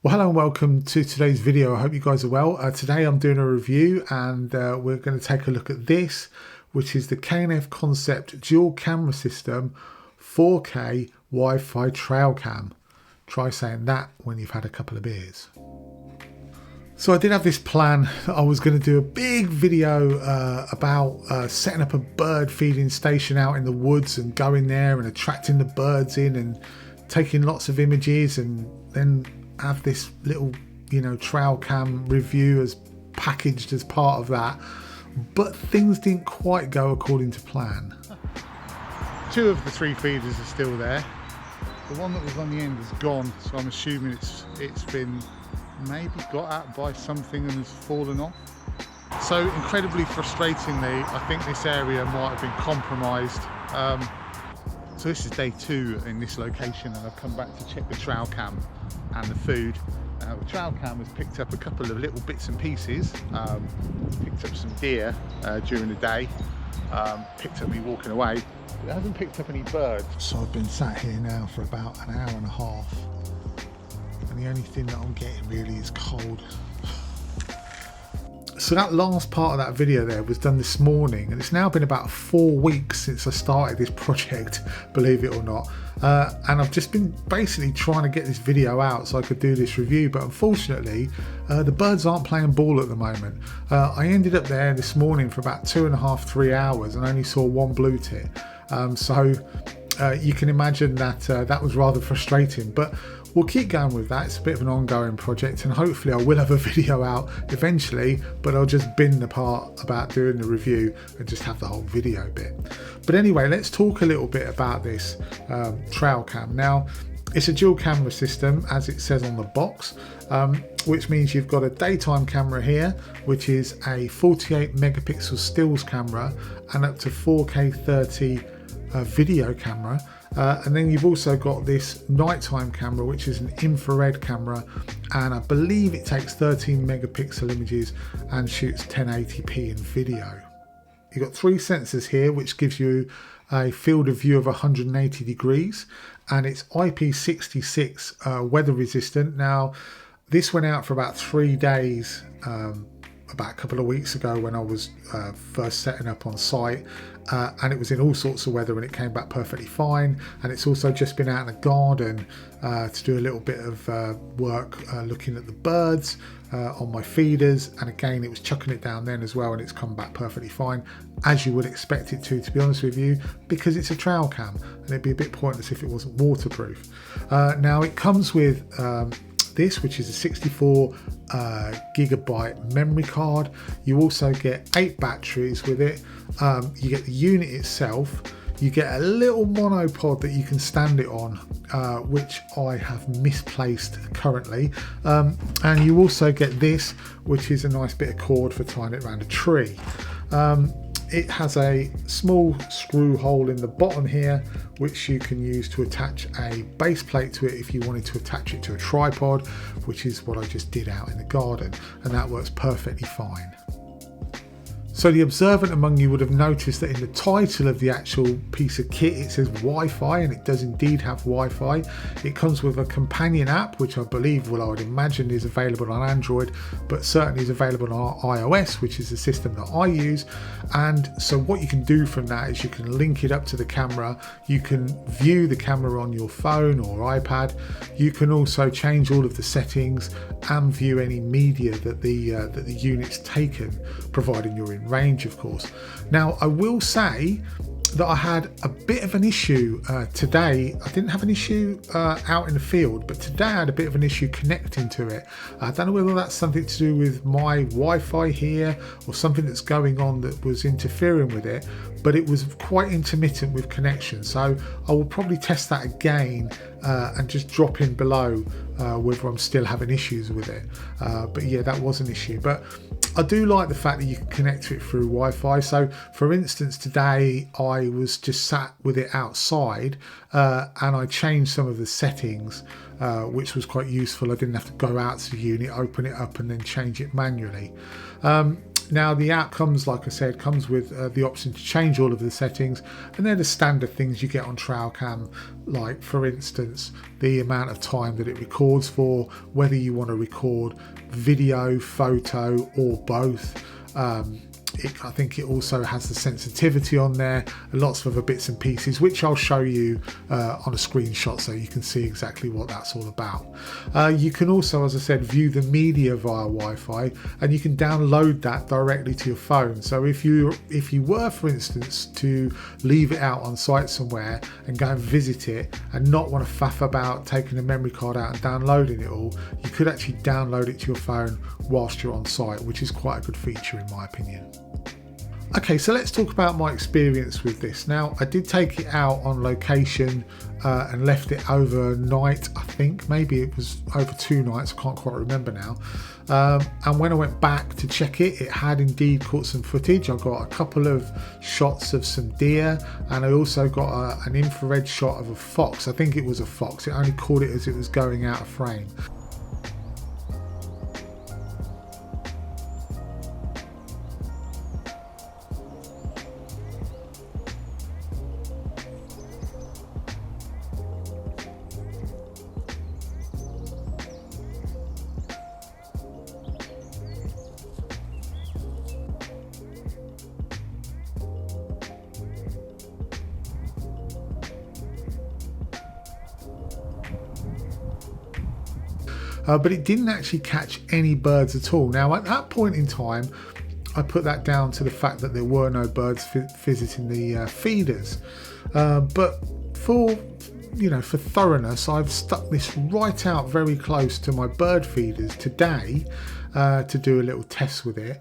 Well, hello and welcome to today's video. I hope you guys are well. Today I'm doing a review and we're going to take a look at this, which is the K&F Concept dual camera system 4K Wi-Fi Trail Cam. Try saying that when you've had a couple of beers. So I did have this plan. I was going to do a big video about setting up a bird feeding station out in the woods and going there and attracting the birds in and taking lots of images, and then have this little, trail cam review as packaged as part of that. But things didn't quite go according to plan. Two of the three feeders are still there. The one that was on the end is gone, so I'm assuming it's been maybe got at by something and has fallen off. So incredibly frustratingly, I think this area might have been compromised. So this is day 2 in this location, and I've come back to check the trail cam and the food. The trail cam has picked up a couple of little bits and pieces. Picked up some deer during the day, picked up me walking away. It hasn't picked up any birds. So I've been sat here now for about an hour and a half, and the only thing that I'm getting really is cold. So that last part of that video there was done this morning, and it's now been about 4 weeks since I started this project, believe it or not. And I've just been basically trying to get this video out so I could do this review, but unfortunately the birds aren't playing ball at the moment. I ended up there this morning for about 2.5–3 hours and only saw one blue tit. So you can imagine that that was rather frustrating, but we'll keep going with that. It's a bit of an ongoing project, and hopefully I will have a video out eventually, but I'll just bin the part about doing the review and just have the whole video bit. But anyway, let's talk a little bit about this trail cam. Now, it's a dual camera system, as it says on the box, which means you've got a daytime camera here, which is a 48 megapixel stills camera, and up to 4K 30 video camera. And then you've also got this nighttime camera, which is an infrared camera, and I believe it takes 13 megapixel images and shoots 1080p in video. You've got 3 sensors here, which gives you a field of view of 180 degrees, and it's IP66 weather resistant. Now, this went out for about 3 days about a couple of weeks ago when I was first setting up on site, and it was in all sorts of weather and it came back perfectly fine. And it's also just been out in the garden to do a little bit of work looking at the birds on my feeders, and again it was chucking it down then as well, and it's come back perfectly fine, as you would expect it to be honest with you, because it's a trail cam and it'd be a bit pointless if it wasn't waterproof. Now it comes with this, which is a 64 gigabyte memory card. You also get 8 batteries with it. You get the unit itself. You get a little monopod that you can stand it on, which I have misplaced currently. And you also get this, which is a nice bit of cord for tying it around a tree. It has a small screw hole in the bottom here, which you can use to attach a base plate to it if you wanted to attach it to a tripod, which is what I just did out in the garden, and that works perfectly fine. So the observant among you would have noticed that in the title of the actual piece of kit it says Wi-Fi, and it does indeed have Wi-Fi. It comes with a companion app, which I believe, well, I would imagine is available on Android, but certainly is available on iOS, which is the system that I use. And so what you can do from that is you can link it up to the camera. You can view the camera on your phone or iPad. You can also change all of the settings and view any media that the unit's taken, providing you're in range, of course. Now, I will say that I had a bit of an issue today. I didn't have an issue out in the field, but today I had a bit of an issue connecting to it. I don't know whether that's something to do with my Wi-Fi here or something that's going on that was interfering with it, but it was quite intermittent with connection. So I will probably test that again and just drop in below whether I'm still having issues with it. But yeah, that was an issue. But I do like the fact that you can connect to it through Wi-Fi. So for instance, today I was just sat with it outside and I changed some of the settings, which was quite useful. I didn't have to go out to the unit, open it up and then change it manually. Now the app comes, like I said, comes with the option to change all of the settings, and they're the standard things you get on Trail Cam, like for instance the amount of time that it records for, whether you want to record video, photo or both. I think it also has the sensitivity on there and lots of other bits and pieces, which I'll show you on a screenshot so you can see exactly what that's all about. You can also, as I said, view the media via Wi-Fi, and you can download that directly to your phone. So if you were, for instance, to leave it out on site somewhere and go and visit it and not want to faff about taking a memory card out and downloading it all, you could actually download it to your phone whilst you're on site, which is quite a good feature in my opinion. Okay, so let's talk about my experience with this. Now, I did take it out on location and left it overnight. I think maybe it was over 2 nights. I can't quite remember now. And when I went back to check it, it had indeed caught some footage. I got a couple of shots of some deer, and I also got an infrared shot of a fox. I think it was a fox. It only caught it as it was going out of frame. But it didn't actually catch any birds at all. Now at that point in time, I put that down to the fact that there were no birds visiting the feeders. But for thoroughness, I've stuck this right out very close to my bird feeders today to do a little test with it.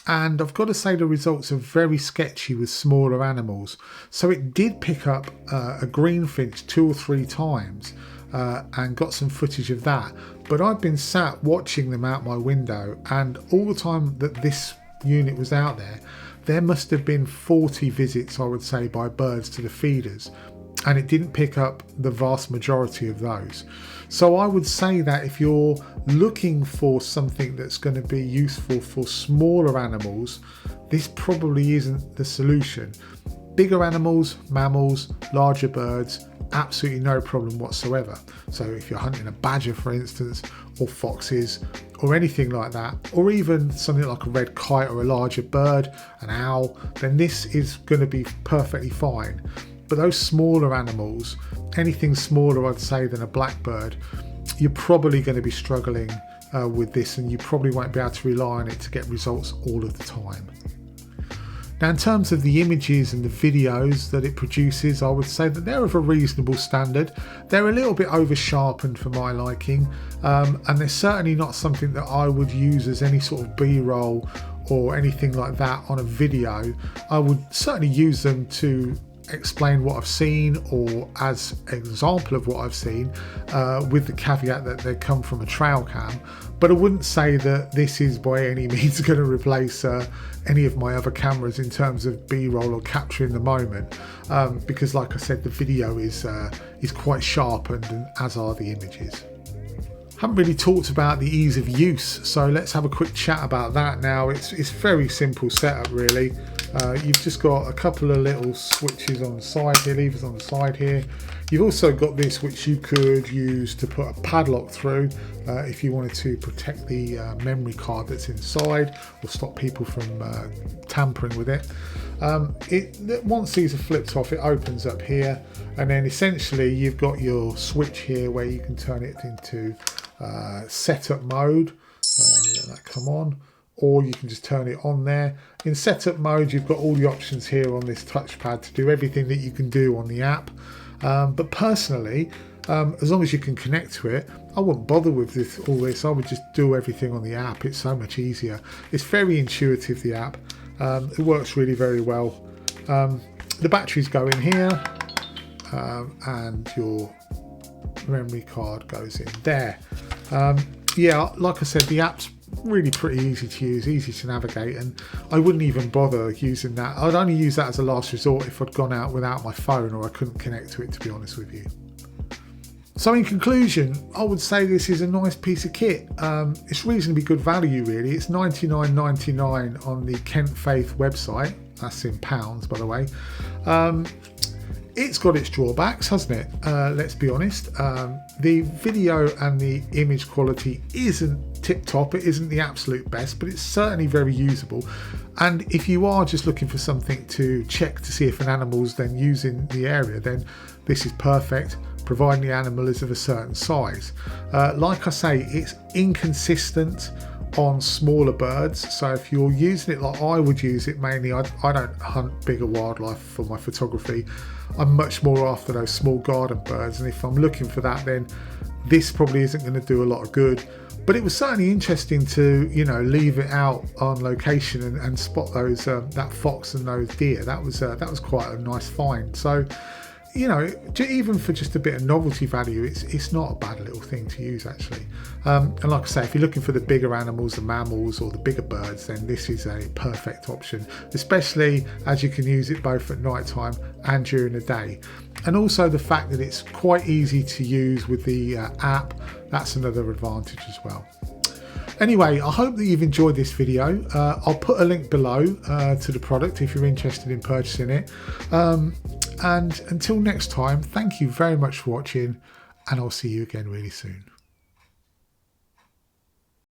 And I've got to say the results are very sketchy with smaller animals. So it did pick up a greenfinch 2 or 3 times and got some footage of that. But I've been sat watching them out my window, and all the time that this unit was out there, there must have been 40 visits, I would say, by birds to the feeders. And it didn't pick up the vast majority of those. So I would say that if you're looking for something that's going to be useful for smaller animals, this probably isn't the solution. Bigger animals, mammals, larger birds, absolutely no problem whatsoever. So if you're hunting a badger, for instance, or foxes, or anything like that, or even something like a red kite or a larger bird, an owl, then this is going to be perfectly fine. But those smaller animals, anything smaller I'd say than a blackbird, you're probably going to be struggling with this, and you probably won't be able to rely on it to get results all of the time. Now in terms of the images and the videos that it produces, I would say that they're of a reasonable standard. They're a little bit over sharpened for my liking, and they're certainly not something that I would use as any sort of B-roll or anything like that on a video. I would certainly use them to explain what I've seen or as an example of what I've seen, with the caveat that they come from a trail cam. But I wouldn't say that this is by any means going to replace any of my other cameras in terms of B-roll or capturing the moment, because like I said, the video is quite sharpened, and as are the images. Haven't really talked about the ease of use, so let's have a quick chat about that now. It's very simple setup really. You've just got a couple of little switches on the side here, levers on the side here. You've also got this which you could use to put a padlock through if you wanted to protect the memory card that's inside or stop people from tampering with it. Once these are flipped off, it opens up here, and then essentially you've got your switch here where you can turn it into setup mode, let that come on, or you can just turn it on there. In setup mode, you've got all the options here on this touchpad to do everything that you can do on the app. But personally, as long as you can connect to it, I wouldn't bother with all this. I would just do everything on the app. It's so much easier. It's very intuitive, the app. It works really very well. The batteries go in here, and your memory card goes in there. Yeah, like I said, the app's really pretty easy to use, easy to navigate, and I wouldn't even bother using that. I'd only use that as a last resort if I'd gone out without my phone or I couldn't connect to it, to be honest with you. So in conclusion, I would say this is a nice piece of kit. It's reasonably good value really. It's $99.99 on the Kent Faith website. That's in pounds, by the way. It's got its drawbacks, hasn't it? Let's be honest. The video and the image quality isn't tip top. It isn't the absolute best, but it's certainly very usable. And if you are just looking for something to check to see if an animal's then using the area, then this is perfect, providing the animal is of a certain size. Like I say, it's inconsistent on smaller birds, so if you're using it like I would use it, mainly I don't hunt bigger wildlife for my photography. I'm much more after those small garden birds, and if I'm looking for that, then this probably isn't going to do a lot of good. But it was certainly interesting to, you know, leave it out on location and spot those that fox and those deer. That was quite a nice find. So, you know, even for just a bit of novelty value, it's not a bad little thing to use actually. And like I say, if you're looking for the bigger animals, the mammals or the bigger birds, then this is a perfect option, especially as you can use it both at night time and during the day. And also the fact that it's quite easy to use with the app, that's another advantage as well. Anyway, I hope that you've enjoyed this video. I'll put a link below to the product if you're interested in purchasing it. And until next time, thank you very much for watching, and I'll see you again really soon.